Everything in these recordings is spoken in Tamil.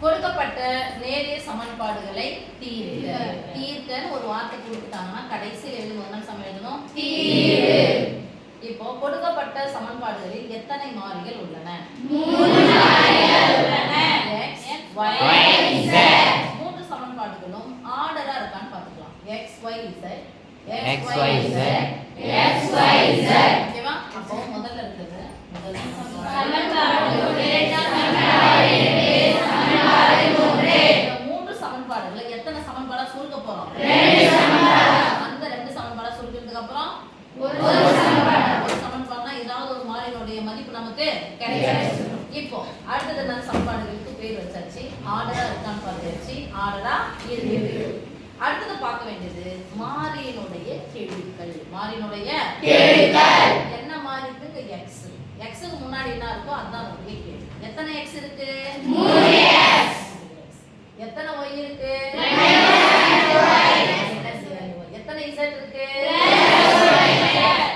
கொடுக்கப்பட்ட நேரியல் சமன்பாடுகளை தீர்க்கன்னு ஒரு வார்த்தை கொடுத்துட்டாங்கன்னா கடைசியில் எழுதும்போது சமம் எழுதணும் தீர்வு. இப்போ கொடுக்கப்பட்ட சமன்பாடுகளில் எத்தனை மாறிகள் உள்ளன? 3 மாறிகள் உள்ளன. x y z. மூன்று சமன்பாடுகளும் ஆர்டரா இருக்கான்னு பார்த்துக்கலாம். x y z ஓகேவா? அப்போ முதல்ல இருக்குது மூன்று சமன்பாடுகளை எத்தனை சமன்பாடா சுருக்க போறோம்? அந்த ரெண்டு சமன்பாடா சுருக்கிறதுக்கு அப்புறம் ஒரு சமன்பாடுனா ஏதாவது ஒரு மாறினுடைய மதிப்பு நமக்கு கிடைக்கும். இப்போ அடுத்தது நான் சமன்பாடுகளுக்கு பேர் வச்சாச்சு, ஆர்டரா இருக்கான்னு பார்த்தாச்சு, ஆர்டரா இருக்கு. அடுத்தது பார்க்க வேண்டியது மாறியினுடைய கெழுக்கள். மாறியினுடைய கெழுக்கள் என்ன மாறி இருக்கு? x. xக்கு முன்னாடி என்ன இருக்கோ அதுதான் நம்மளுடைய கெழு. எத்தனை x இருக்கு? 3x. எத்தனை y இருக்கு? 2y. எத்தனை z இருக்கு?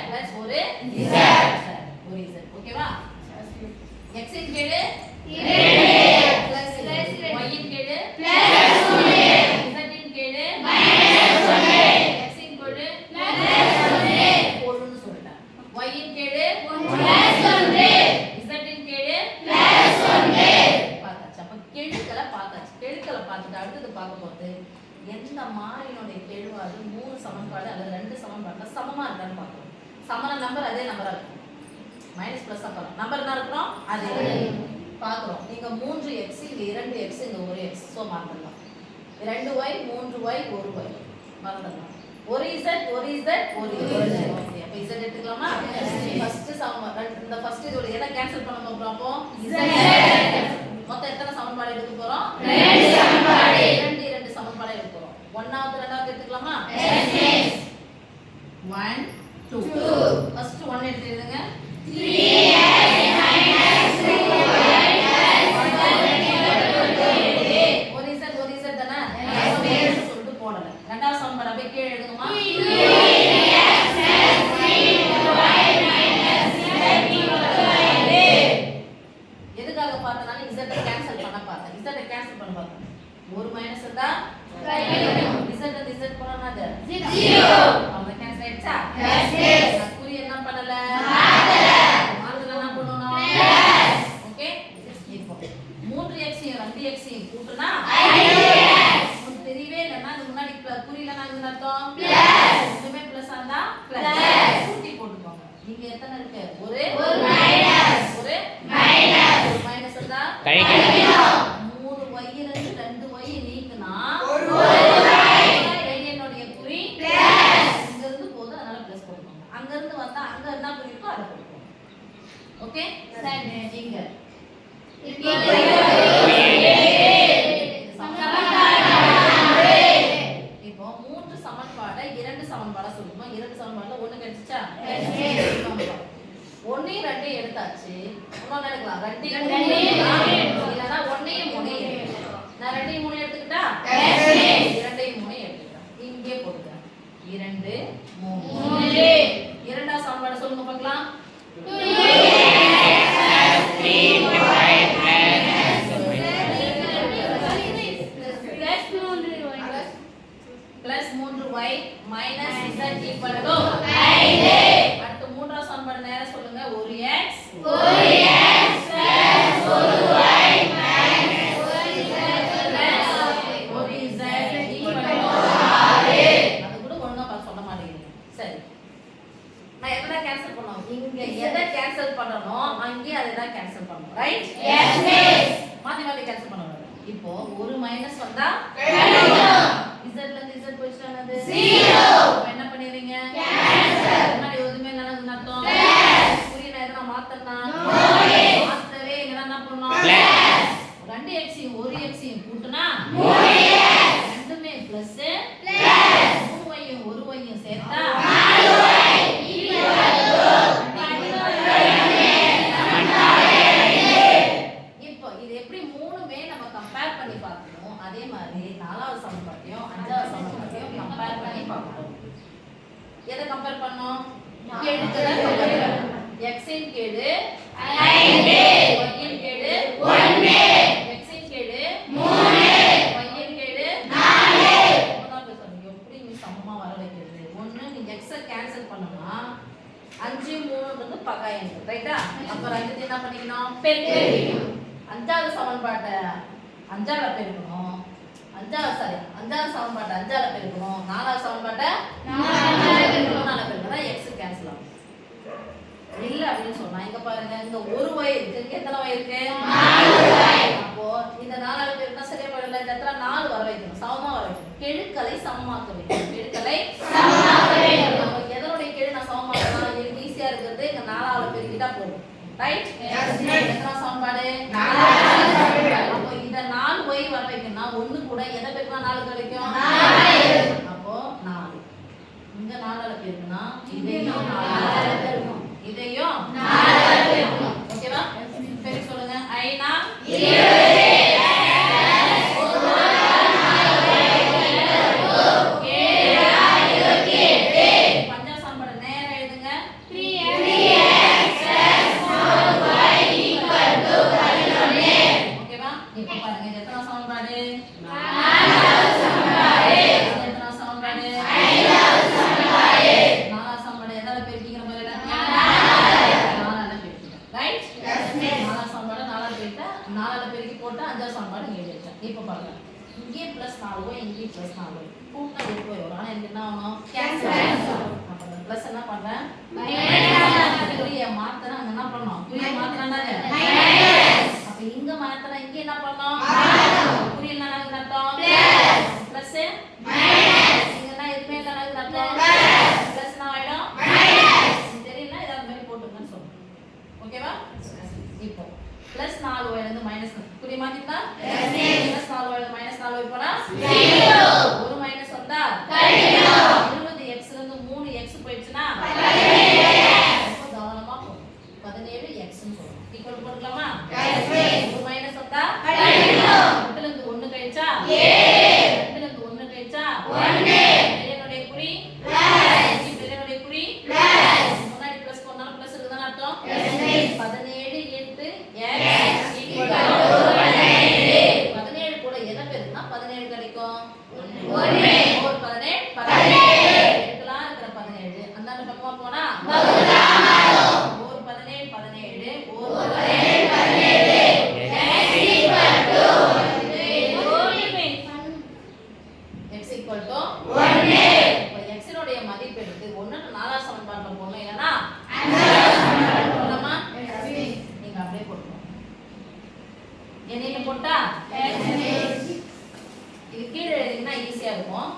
plus ஒரு z. ஒரு z. ஓகேவா? x இன் கெழு 2 plus y இன் கெழு plus 1. z இன் கெழு minus 1. x இன் கெழு plus 1 போடுன்னு சொல்லிட்டேன். y இன் கெழு plus 1. z இன் கெழு plus 1. பார்த்தாச்சு. அப்ப கெழுக்களை பார்த்தாச்சு. கெழுக்களை பார்த்துட்டு அடுத்தது பார்க்க போறது எந்த மாறியினுடைய கெழுவாது மூணு சமன்பாடு அல்லது ரெண்டு சமன்பாடுல சமமா இருக்கான்னு பார்க்கணும். சமன நம்பர் அதே நம்பரா இருக்கும். மைனஸ் பிளஸ் அப்புறம் நம்பர் என்ன இருக்கிறோம் அதே பார்க்குறோம். நீங்க 3x இங்க 2x இங்க 1x so மறந்துடலாம். 2y 3y 1y மறந்துடலாம். ஒரு z ஒரு z ஒரு z. ஓகே அப்ப z எடுத்துக்கலாமா? ஃபர்ஸ்ட் சமன்பாடு இந்த ஃபர்ஸ்ட் இதோட எதை கேன்சல் பண்ண போறோம்? அப்போ z மொத்தம் எத்தனை சமன்பாடு எடுக்க போறோம்? ரெண்டு சமன்பாடு. ரெண்டு சமன்பாடு எடுக்க போறோம். ஒண்ணாவது ரெண்டாவது எடுத்துக்கலாமா? S 1 2 first 1 எடுத்துடுங்க. 3x minus 2y ஒரு z தானே? எஸ் சொல்லிட்டு போடல. ரெண்டாவது சமன்பாடு அப்படியே கீழே எழுதுங்கமா? 2x 3y minus 7y. எதுக்காக பார்த்தனால z கேன்சல் பண்ண பார்த்தேன். z கேன்சல் பண்ண பார்த்தேன். ஒரு மைனஸ் இருந்தா z z போனானது 0. அவங்க கேன்சல் ஆயிடுச்சா? எஸ் குறி என்ன பண்ணல? மாத்தல என்ன பண்ணனும்? பிளஸ். ஓகே இப்போ 3x 2x கூட்டுனா 5x. உங்களுக்கு தெரியவே இல்லனா அது முன்னாடி குறியில என்ன அர்த்தம்? பிளஸ். இதுமே பிளஸ் ஆனா பிளஸ் கூட்டி போட்டுக்கோங்க. இங்க எத்தனை இருக்கு? ஒரு மைனஸ் ஒரு மைனஸ் இருந்தா கழிக்கணும். 3y இருந்து 2y நீக்குனா ஒரு y. ரேடியனுடைய குறி பிளஸ். இங்க இருந்து போகுது அதனால பிளஸ் போடுங்க. அங்க இருந்து வந்தா அங்க என்ன குறி இருக்கோ அத போடுங்க. ஓகே சரி இங்க இப்போ மூன்று சமன்பாடை இரண்டு சமன்பாடா சொல்லுவோம். இரண்டு சமன்பாடுல ஒண்ணு கிடைச்சா ஒன்னையும் ரெண்டையும் எடுத்தாச்சு. இன்னொன்னு எடுக்கலாம். இல்லைன்னா ஒன்னையும் மூணையும் நான் ரெண்டையும் மூணு எடுத்துக்கிட்டா இரண்டையும் மூணையும் எடுத்துக்கிட்டேன். இங்கே போட்டுக்கிறேன் 2 3. இரண்டாவது சமன்பாடு சொல்லுங்க பார்க்கலாம். plus 3y minus z equal to 5. அடுத்து மூன்றாவது சமன்பாடு நேரா சொல்லுங்க. 1x plus 1y minus 1z equal to 6. அது கூட ஒழுங்கா சொல்ல மாட்டேங்கிறீங்க. சரி நான் எதை கேன்சல் பண்ணோம்? இங்க எதை கேன்சல் பண்ணனும் அங்கே அதை தான் கேன்சல் பண்ணனும். ரைட்? Yes miss. மாத்தி கேன்சல் பண்ணனும். இப்போ ஒரு மைனஸ் வந்தா z ல இருந்து z போயிடுச்சானது 0. அப்ப என்ன பண்ணிரீங்க? கேன்சல். முன்னாடி எதுமே என்னன்னு அர்த்தம்? பிளஸ். புரியல எதனா மாத்தனா? மாத்தவே என்ன பண்ணனும்? பிளஸ். 2x 1x கூட்டுனா 3x. ரெண்டுமே பிளஸ் பிளஸ் 3y 1y சேர்த்தா 4y ஈக்குவல் இப்போ இது எப்படி மூணுமே நம்ம கம்பேர் பண்ணி பார்க்கணும். அதே மாதிரி நாலாவது சமன்பாட்டையும் அஞ்சாவது சமன்பாட்டையும் கம்பேர் பண்ணி பார்க்கணும். எதை கம்பேர் பண்ணோம்? கெழுக்களை கம்பேர் பண்ணணும். x இன் கெழு 5 y இன் கெழு 1 x இன் கெழு 3 என்ன பண்ணிக்கணும் பெருக்கணும் அஞ்சாவது சமன்பாட்டை அஞ்சால பெருக்கணும் அஞ்சாவது சமன்பாட்டை அஞ்சால பெருக்கணும் நாலாவது சமன்பாட்டை நாலால பெருக்கணும் x கேன்சல் ஆகும் இல்ல அப்படின்னு சொன்னா இங்க பாருங்க இங்க ஒரு y இருக்கு எத்தனை y இருக்கு 4 y அப்போ இந்த நாலால பெருக்கினா சரியா போயிடல இந்த இடத்துல 4 வர வைக்கணும் சமமா வர வைக்கணும் கெழுக்களை சமமாக்க வேண்டும் கெழுக்களை சமமாக்க வேண்டும் அப்ப எதனுடைய கெழு நான் சமமாக்கலாம் எனக்கு ஈஸியா இருக்குது இங்க நாலால பெருக்கிட்டா போதும் ரைட் எஸ் எத்தனை சமன்பாடு 4 அப்போ இந்த 4y வர வைக்கணும்னா 1 கூட எதை பெருக்கினா 4 கிடைக்கும் 4 அப்போ 4 இங்க 4 பெருக்கினா இதையும் 4 பெருக்கணும் இதையும் 4 பெருக்கணும் ஓகேவா சரி சொல்லுங்க ஐனா 20 இப்போ பாருங்க இங்கே +4y இங்கே +4y கூட்டா எவ்வளவு வரும் ஆனா எனக்கு என்ன ஆகும் கேன்சல் அப்ப நான் பிளஸ் என்ன பண்றேன் மைனஸ் குறிய மாத்தறேன் அங்க என்ன பண்ணனும் குறிய மாத்தறேன்னா மைனஸ் அப்ப இங்க மாத்தறேன் இங்க என்ன பண்ணனும் மாத்தணும் குறிய என்ன அர்த்தம் பிளஸ் மைனஸ் இங்க என்ன எதுமே இல்ல அர்த்தம் பிளஸ் நான் ஆயிடும் மைனஸ் தெரியல இத மாதிரி போட்டுக்கன்னு சொல்றேன் ஓகேவா இப்போ +4y ல இருந்து மைனஸ் குறிய மாத்திட்டா +4y ல -4y போனா 0 ஒரு மைனஸ் வந்தா கழிக்கணும் 20x ல இருந்து 3x போயிடுச்சுனா 17 கவனமா போ 17x ன்னு சொல்றோம் ஈக்குவல் போடலாமா ஒரு மைனஸ் வந்தா கழிக்கணும் 2 ல இருந்து 1 கழிச்சா 7 2 ல இருந்து 1 கழிச்சா 1 பெரியனுடைய குறி பிளஸ் பெரியனுடைய குறி பிளஸ் முன்னாடி பிளஸ் போனால பிளஸ் இருக்குதான அர்த்தம் 17 x ஈக்குவல் டு 17 கூட என்ன பெருக்குனா 17 கிடைக்கும் 1 4 17 எடுக்கலாம் இருக்கிற 17 அந்தாண்ட பக்கமா போனா வகுத்தாமலும் 4 17 17 x equal to x equal to 1 இப்போ x னுடைய மதிப்பு எடுத்து 1 க்கு 4 சமன்பாடுல போடணும் இல்லனா 5 சமன்பாடுல போடலாமா நீங்க அப்படியே போடுங்க என்னைய போட்டா இது கீழ எழுதினா ஈஸியா இருக்கும்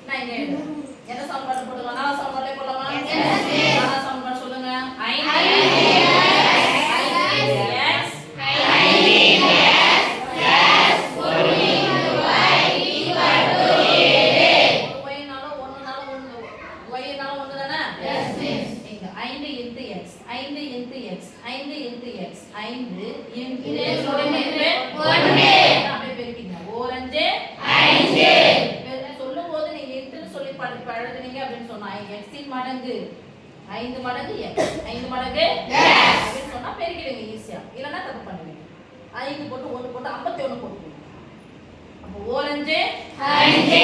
நான் இங்க எழுதுறேன் என்ன சமன்பாடு போடலாம் 4 சமன்பாடுல போடலாமா 4 சமன்பாடு சொல்லுங்க 5 மடங்கு x 5 மடங்கு x அப்படி சொன்னா பெருக்கிடுங்க ஈஸியா இல்லனா தப்பு பண்ணுவீங்க 5 போட்டு 1 போட்டு 51 போடுங்க அப்ப 4 5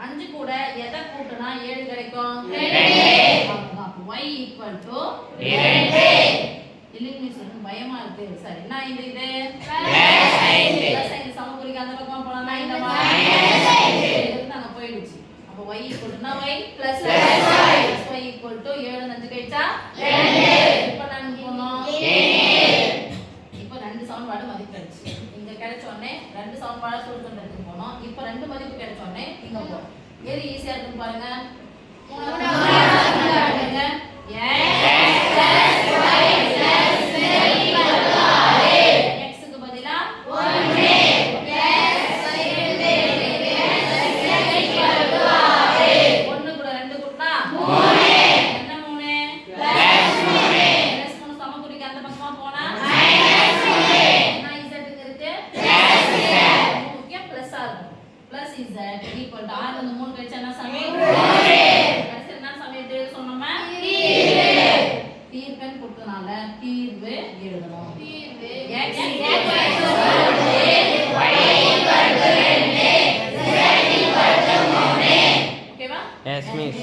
5 கூட எதை கூட்டினா 7 கிடைக்கும் 2 அப்ப y = 2 எலிமினேஷன் பயமா இருக்கு சரி என்ன இது +5 சமக்குறிக்கு அந்த பக்கமா போலாமா இந்த மாதிரி நாங்க போயிடுச்சு அப்ப y y plus y 7 5 கழிச்சா 2 இப்போ நான் போறோம் இப்போ ரெண்டு சமன்பாடு மதிப்பு கிடைச்சு இங்க கிடைச்ச உடனே ரெண்டு சமன்பாடு சால்வ் பண்றதுக்கு போறோம் இப்போ ரெண்டு மதிப்பு கிடைச்ச உடனே இங்க போறோம் எது ஈஸியா இருக்குன்னு பாருங்க மூணாவது சமன்பாடுங்க x க்கு பதிலா 1 தீர்வுன்னு கொடுத்தனால தீர்வு எழுதணும் தீர்வு x ஓகேவா? Yes miss.